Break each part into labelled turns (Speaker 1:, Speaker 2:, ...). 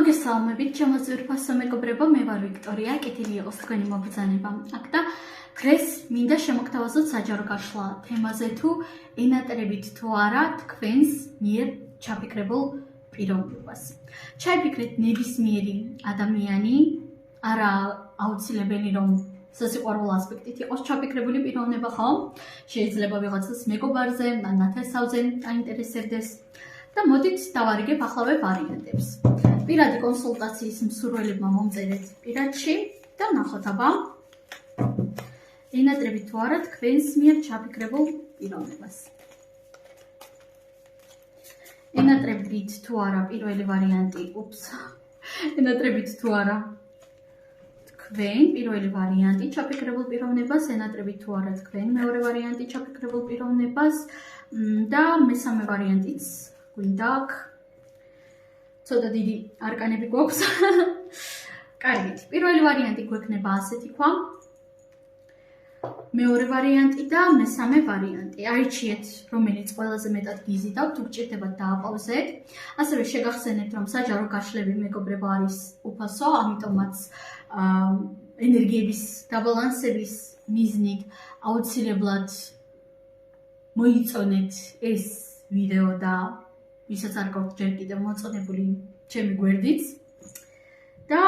Speaker 1: მოგესალმებით, ჩემო ძვირფასო მეგობრებო, მე ვარ ვიქტორია, კეთილი იყოს თქვენი მობრძანება. აქ და დღეს მინდა შემოგთავაზოთ საჯარო გაშლა თემაზე თუ ენატრებით თუ არა თქვენს მიერ ჩაფიქრებულ პიროვნებას. ჩაიფიქრეთ ნებისმიერი ადამიანი, არა აუცილებელი რომ სასიყვარულო ასპექტით იყოს ჩაფიქრებული პიროვნება, ხო? შეიძლება ვიღაცას მეგობარზე, ნათესავზე აინტერესებდეს. და მოდით დავარიგებ ახალ ვარიანტებს. პირადი კონსულტაციის მსურველებმა მომწერეთ პირადში და ნახოთ აბა ენატრებით თუ არა თქვენს მიერ ჩაფიქრებულ პიროვნებას. ენატრებით თუ არა პირველი ვარიანტი, ენატრებით თუ არა თქვენ პირველი ვარიანტი ჩაფიქრებულ პიროვნებას, ენატრებით თუ არა თქვენ მეორე ვარიანტი ჩაფიქრებულ პიროვნებას და მესამე ვარიანტიც გვინდა აქ ცოტა დიდი არკანები გვაქვს. კარგით, პირველი ვარიანტი გვექნება ასეთი ქვა. მეორე ვარიანტი და მესამე ვარიანტი. აირჩიეთ, რომელიც ყველაზე მეტად გიზიდავთ, თუ გჭირდებათ დააპაუზეთ. ასევე შეგახსენებთ, რომ საჯარო გაშლები მეგობრებო არის უფასო, ამიტომაც ენერგიების დაბალანსების მიზნით აუცილებლად მოიწონეთ ეს ვიდეო და ვისაც არ გაქვთ ჯერ კიდევ მოწონებული ჩემი გვერდიც და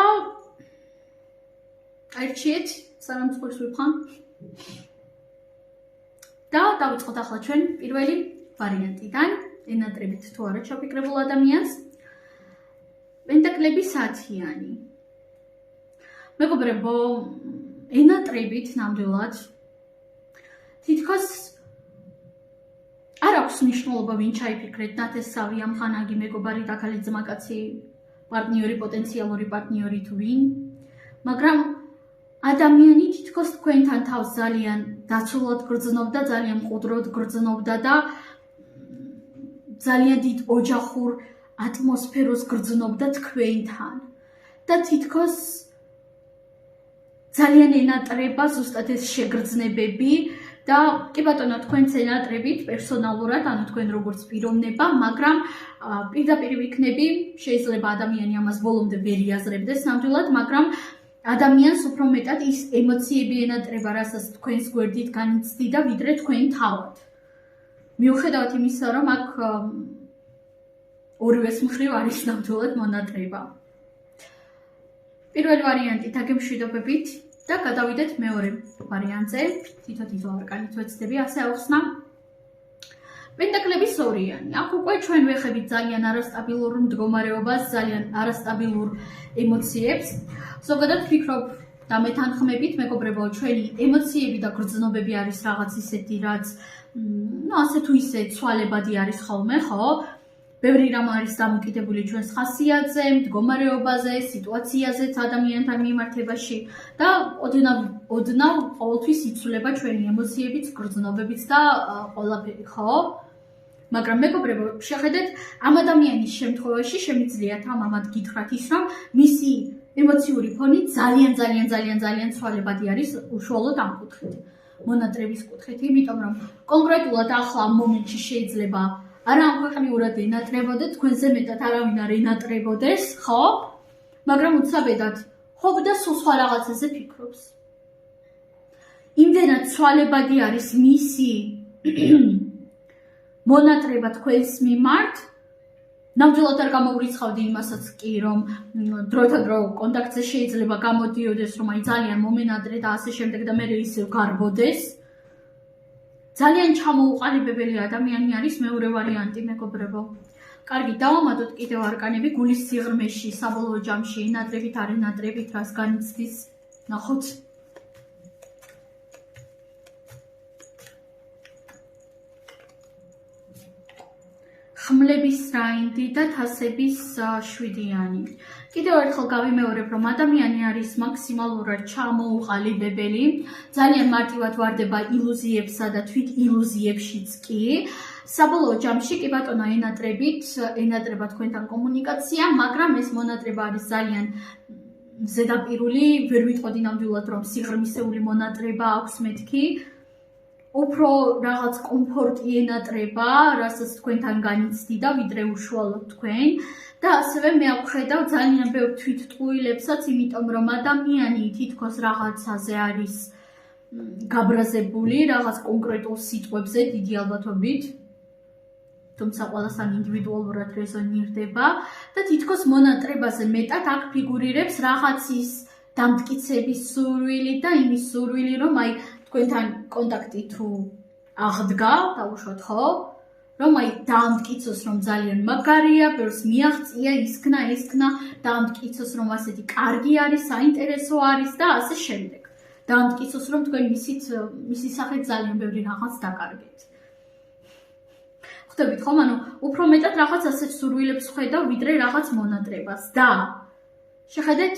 Speaker 1: აირჩიეთ სანამ წყვილს ვიფხან და დავიწყოთ ახლა ჩვენ პირველი ვარიანტიდან ენატრებით თუ არა ჩაფიქრებულ ადამიანს. პენტაკლების 10-იანი. მეგობრებო, ენატრებით ნამდვილად თითქოს არ აქვს მნიშვნელობა ვინ ჩაიფიქრეთ, ნათესავი, ამხანაგი, მეგობარი, დაქალი, ძმაკაცი, პარტნიორი, პოტენციალური პარტნიორი თუ ვინ, მაგრამ ადამიანი თითქოს თქვენთან თავს ძალიან დაცულად გრძნობდა, ძალიან მყუდროდ გრძნობდა და ძალიან დიდ ოჯახურ ატმოსფეროს გრძნობდა თქვენთან და თითქოს ძალიან ენატრება ზუსტად ეს შეგრძნებები და კი ბატონო თქვენც ენატრებით პერსონალურად, ანუ თქვენ როგორც პიროვნება, მაგრამ პირდაპირ ვიქნები, შეიძლება ადამიანი ამას ბოლომდე ვერ იაზრებდეს ნამდვილად, მაგრამ ადამიანს უფრო მეტად ის ემოციები ენატრება, რასაც თქვენს გვერდით განიცდიდა, ვიდრე თქვენ თავად. მიუხედავად იმისა, რომ აქ ორივეს მხრივ არის ნამდვილად მონატრება. პირველი ვარიანტი დაგემშვიდობებით და გადავიდეთ მეორე ვარიანტზე. თითო არკანით ვეცდები ასე ავხსნა. პენტაკლების 2-იანი. აქ უკვე ჩვენ ვეხებით ძალიან არასტაბილურ მდგომარეობას, ძალიან არასტაბილურ ემოციებს. ზოგადად ვფიქრობ და მეთანხმებით, მეგობრებო, ჩვენი ემოციები და გრძნობები არის რაღაც ისეთი, რაც ასე თუ ისე ცვალებადი არის ხოლმე, ხო? ბევრი რამ არის დამოკიდებული ჩვენს ხასიათზე, მდგომარეობაზე, სიტუაციაზეც ადამიანთან მიმართებაში და ოდნავ ყოველთვის იცვლება ჩვენი ემოციებიც, გრძნობებიც და ყველაფერი, ხო? მაგრამ მეგობრებო, შეხედეთ, ამ ადამიანის შემთხვევაში შემიძლიათ ამათ გითხრათ ის, რომ მისი ემოციური ფონი ძალიან ცვალებადი არის უშუალოდ ამ კუთხით, მონატრების კუთხით, იმიტომ რომ კონკრეტულად ახლა ამ მომენტში შეიძლება არა ამქვეყნიურად ენატრებოდეთ, თქვენზე მეტად არავინ არ ენატრებოდეს, ხო? მაგრამ უცაბედად ხოვდა სულ სხვა რაღაცაზე ფიქრობს. იმდენად ცვალებადი არის მისი მონატრება თქვენს მიმართ, ნამდვილად არ გამოვრიცხავდი იმასაც კი, რომ დროთა დრო კონტაქტზე შეიძლება გამოდიოდეს, რომ აი ძალიან მომენატრე და ასე შემდეგ და მე ისევ გარბოდეს. ძალიან ჩამოუყალიბებელი ადამიანი არის მეორე ვარიანტი, მეგობრებო. კარგი, დავამატოთ კიდევ არკანები გულის სიღრმეში, საბოლოო ჯამში ენატრებით არ ენატრებით რას განიცდის, ნახოთ. ხმლების რაინდი და თასების 7-იანი. კიდევ ერთხელ გავიმეორებ, რომ ადამიანი არის მაქსიმალურად ჩამოუყალიბებელი, ძალიან მარტივად ვარდება ილუზიებსა და თვით ილუზიებშიც კი. საბოლოო ჯამში კი ბატონო ენატრება თქვენთან კომუნიკაცია, მაგრამ ეს მონატრება არის ძალიან ზედაპირული, ვერ ვიტყოდი ნამდვილად, რომ სიღრმისეული მონატრება აქვს მეთქი. უფრო რაღაც კომფორტი ენატრება, რასაც თქვენთან განიცდიდა, ვიდრე უშუალოდ თქვენ. და ასევე მე ვხედავ ძალიან ბევრ თვითტყუილებსაც, იმიტომ რომ ადამიანი თითქოს რაღაცაზე არის გაბრაზებული, რაღაც კონკრეტულ სიტყვებზე დიდი ალბათობით. თუმცა ყველასთან ინდივიდუალურად რეზონირდება და თითქოს მონატრებაზე მეტად აქ ფიგურირებს რაღაცის დამტკიცების სურვილი და იმის სურვილი, რომ აი თქვენთან კონტაქტი თუ აღდგა, დაუშვათ ხო, რომ აი დაამტკიცოს, რომ ძალიან მაგარია, ბევრს მიაღწია, ისქნა, დაამტკიცოს, რომ ასეთი კარგი არის, საინტერესო არის და ასე შემდეგ. დაამტკიცოს, რომ თქვენ მისი სახით ძალიან ბევრი რაღაც დაკარგეთ. ხვდებით ხომ? ანუ უფრო მეტად რაღაც ასეთ სურვილებს ხედავ, ვიდრე რაღაც მონატრებას და შეხედეთ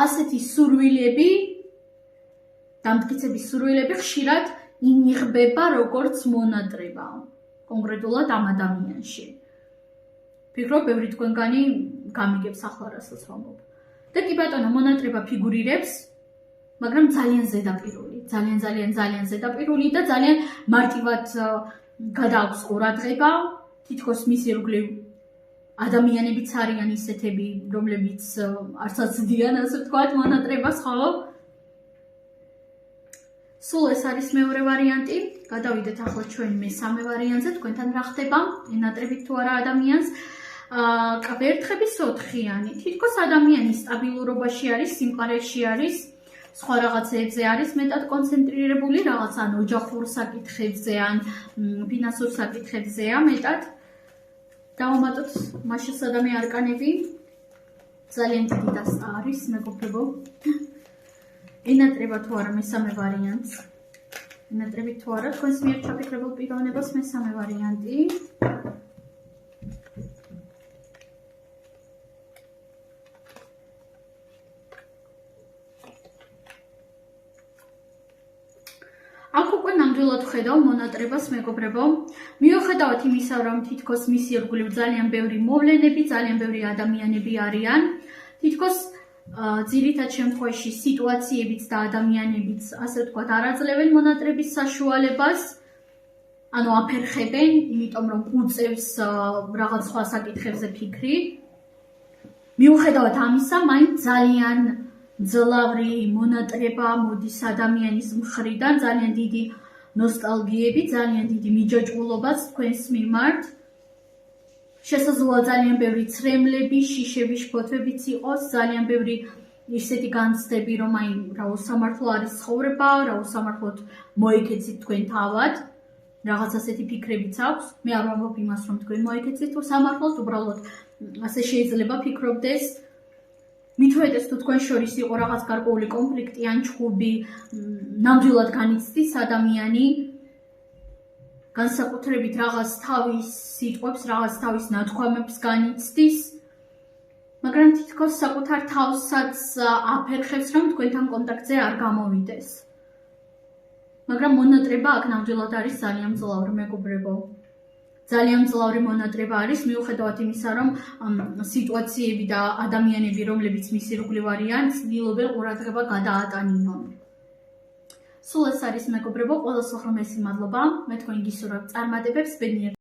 Speaker 1: ასეთი სურვილები, დამტკიცების სურვილები ხშირად ინიღბება როგორც მონატრება, კონკრეტულად ამ ადამიანში. ფიქრობ, ბევრი თქვენგანი გამიგებს ახლა რასაც ვამბობ. და კი ბატონო, მონატრება ფიგურირებს, მაგრამ ძალიან ზედაპირული და ძალიან მარტივად გადააქვს ყურადღება, თითქოს მის ირგვლივ ადამიანებიც არიან ისეთები, რომლებიც არც აცდიან, ასე ვთქვათ, მონატრებას, ხო? სულ ეს არის მეორე ვარიანტი. გადავიდეთ ახლა ჩვენ მესამე ვარიანტზე, თქვენთან რა ხდება, ენატრებით თუ არა ადამიანს. კვერთხების 4-იანი. თითქოს ადამიანი სტაბილურობაში არის, სიმყარეში არის, სხვა რაღაცებზე არის მეტად კონცენტრირებული, რაღაც ან ოჯახურ საკითხებზე, ან ფინანსურ საკითხებზეა მეტად. დავამატოთ მას შესაძამი არკანები. ძალიან დიდი დასტა არის, მეგობრებო. ენატრება თუ არა მესამე ვარიანტს. ენატრებით თუ არა თქვენს მიერ ჩაფიქრებულ პიროვნებას მესამე ვარიანტი. აქ უკვე ნამდვილად ხედავ მონატრებას, მეგობრებო. მიუხედავად იმისა, რომ თითქოს მის ირგვლივ ძალიან ბევრი მოვლენები, ძალიან ბევრი ადამიანები არიან, თითქოს ძირითად შემთხვევაში სიტუაციებიც და ადამიანებიც, ასე ვთქვათ, არ აძლევენ მონატრების საშუალებას, ანუ აფერხებენ, იმიტომ რომ უწევს რაღაც სხვა საკითხებზე ფიქრი. მიუხედავად ამისა, მაინც ძალიან ძლავრი მონატრება მოდის ადამიანის მხრიდან, ძალიან დიდი ნოსტალგიები, ძალიან დიდი მიჯაჭვულობაც თქვენს მიმართ. შესაძლოა ძალიან ბევრი ცრემლები, შიშები, შფოთვებიც იყოს, ძალიან ბევრი ისეთი განცდები, რომ აი რა უსამართლო არის ცხოვრება, რა უსამართლოდ მოიქეცით თქვენ თავად. რაღაც ასეთი ფიქრებიც აქვს. მე არ ვამბობ იმას, რომ თქვენ მოიქეცით უსამართლოდ, უბრალოდ ასე შეიძლება ფიქრობდეს. მithuetes თუ თქვენ შორის იყო რაღაც გარკვეული კონფლიქტი ან ჩხუბი, ნამდვილად განიცდის ადამიანი, განსაკუთრებით რაღაც თავის სიტყვებს, რაღაც თავის ნათქვამებს განიცდის, მაგრამ თითქოს საკუთარ თავსაც აფერხებს, რომ თქვენთან კონტაქტზე არ გამოვიდეს. მაგრამ მონატრება აქ ნამდვილად არის ძალიან მძლავრი, მეგობრებო. ძალიან მძლავრი მონატრება არის, მიუხედავად იმისა, რომ სიტუაციები და ადამიანები, რომლებიც მის ირგვლივ არიან, ცდილობენ ყურადღება გადაატანინონ. სულ ეს არის, მეგობრებო, ყველას უღრმესი მადლობა. მე თქვენ გისურვებთ წარმატებებს, ბედნიერ